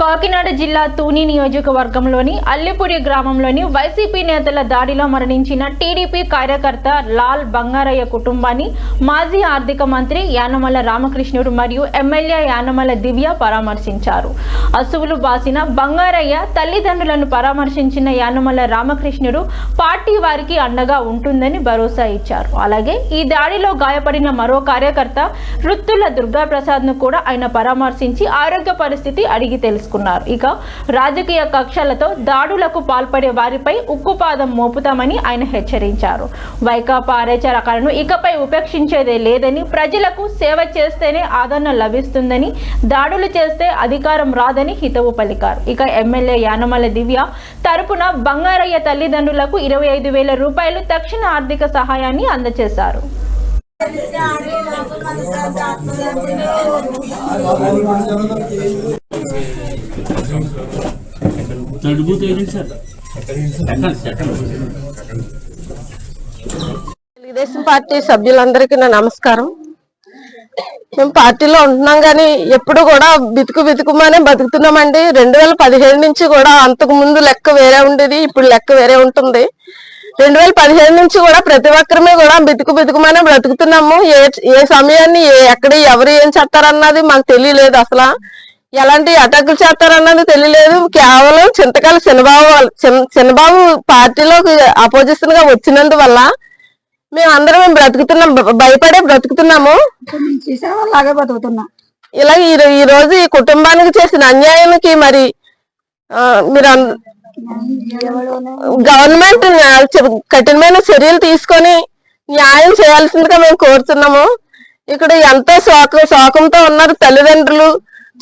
కాకినాడ జిల్లా తూని నియోజకవర్గంలోని అల్లిపురి గ్రామంలోని వైసీపీ నేతల దాడిలో మరణించిన టీడీపీ కార్యకర్త లాల్ బంగారయ్య కుటుంబాన్ని మాజీ ఆర్థిక మంత్రి యానమల రామకృష్ణుడు మరియు ఎమ్మెల్యే యానమల దివ్య పరామర్శించారు. అసువులు బాసిన బంగారయ్య తల్లిదండ్రులను పరామర్శించిన యానమల రామకృష్ణుడు పార్టీ వారికి అండగా ఉంటుందని భరోసా ఇచ్చారు. అలాగే ఈ దాడిలో గాయపడిన మరో కార్యకర్త రుత్తుల దుర్గాప్రసాద్ ను కూడా ఆయన పరామర్శించి ఆరోగ్య పరిస్థితి అడిగి తెలుసుకున్నారు. ఇక రాజకీయ కక్షలతో దాడులకు పాల్పడే వారిపై ఉక్కుపాదం మోపుతామని ఆయన హెచ్చరించారు. వైకాపా అరాచకాలను ఇకపై ఉపేక్షించేదే లేదని, ప్రజలకు సేవ చేస్తేనే ఆదరణ లభిస్తుందని, దాడులు చేస్తే అధికారం రాదని హితవు పలికారు. ఇక ఎమ్మెల్యే యానమల దివ్య తరపున బంగారయ్య తల్లిదండ్రులకు 25,000 రూపాయలు తక్షణ ఆర్థిక సహాయాన్ని అందజేశారు. తెలుగుదేశం పార్టీ సభ్యులందరికీ నా నమస్కారం. మేము పార్టీలో ఉంటున్నాం కానీ ఎప్పుడు కూడా బితుకుమానే బతుకుతున్నామండి. 2017 నుంచి కూడా అంతకు ముందు లెక్క వేరే ఉండేది, ఇప్పుడు లెక్క వేరే ఉంటుంది. 2017 నుంచి కూడా ప్రతి ఒక్కరమే కూడా బితుకుమానే బ్రతుకుతున్నాము. ఏ సమయాన్ని ఎక్కడ ఎవరు ఏం చేస్తారన్నది మాకు తెలియలేదు. అసలు ఎలాంటి అటాకులు చేస్తారన్నది తెలియలేదు. కేవలం చింతకాయల చిన్నబాబు పార్టీలోకి అపోజిషన్ గా వచ్చినందువల్ల మేము బ్రతుకుతున్నాం, భయపడే బ్రతుకుతున్నాము. ఇలా ఈ రోజు ఈ కుటుంబానికి చేసిన అన్యాయానికి మరి మీరు గవర్నమెంట్ కఠినమైన చర్యలు తీసుకొని న్యాయం చేయాల్సిందిగా మేము కోరుతున్నాము. ఇక్కడ ఎంతో శోకంతో ఉన్నారు తల్లిదండ్రులు.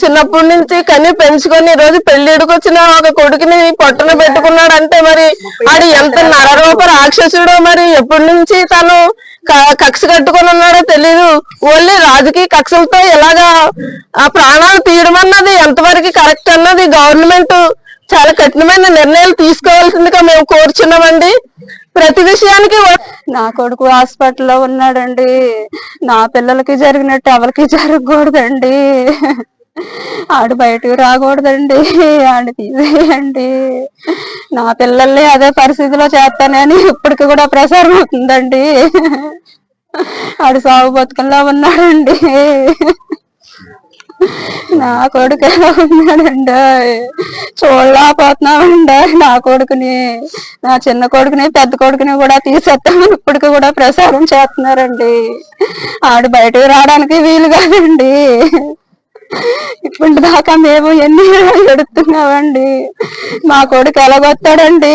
చిన్నప్పటి నుంచి కని పెంచుకొని ఈ రోజు పెళ్లిడికి వచ్చిన ఒక కొడుకుని పొట్టన పెట్టుకున్నాడంటే మరి ఆడు ఎంత నరరూప రాక్షసుడో, మరి ఎప్పటి నుంచి తను కక్ష కట్టుకొని ఉన్నాడో తెలీదు. ఓన్లీ రాజకీయ కక్షలతో ఇలాగా ఆ ప్రాణాలు తీయడం అన్నది ఎంతవరకు కరెక్ట్ అన్నది గవర్నమెంట్ చాలా కఠినమైన నిర్ణయాలు తీసుకోవాల్సిందిగా మేము కోరుచున్నామండి. ప్రతి విషయానికి నా కొడుకు హాస్పిటల్లో ఉన్నాడండి. నా పిల్లలకి జరిగినట్టు ఎవరికి జరగకూడదండి. ఆడు బయటకు రాకూడదండి. ఆడు తీసేయండి. నా పిల్లల్ని అదే పరిస్థితిలో చేస్తానని ఇప్పటికి కూడా ప్రసారం అవుతుందండి. ఆడు సాగు బతుకుల్లో ఉన్నాడండి. నా కొడుకు ఎలా ఉన్నాడండి చూడలేకపోతున్నామండి. నా కొడుకుని, నా చిన్న కొడుకుని, పెద్ద కొడుకుని కూడా తీసేస్తామని ఇప్పటికి కూడా ప్రసారం చేస్తున్నారండి. ఆడు బయటకు రావడానికి వీలు కాదండి. ఇప్పటి దాకా మేము ఎన్ని ఎడుతున్నామండి. మా కొడుకు ఎలాగొస్తాడండి.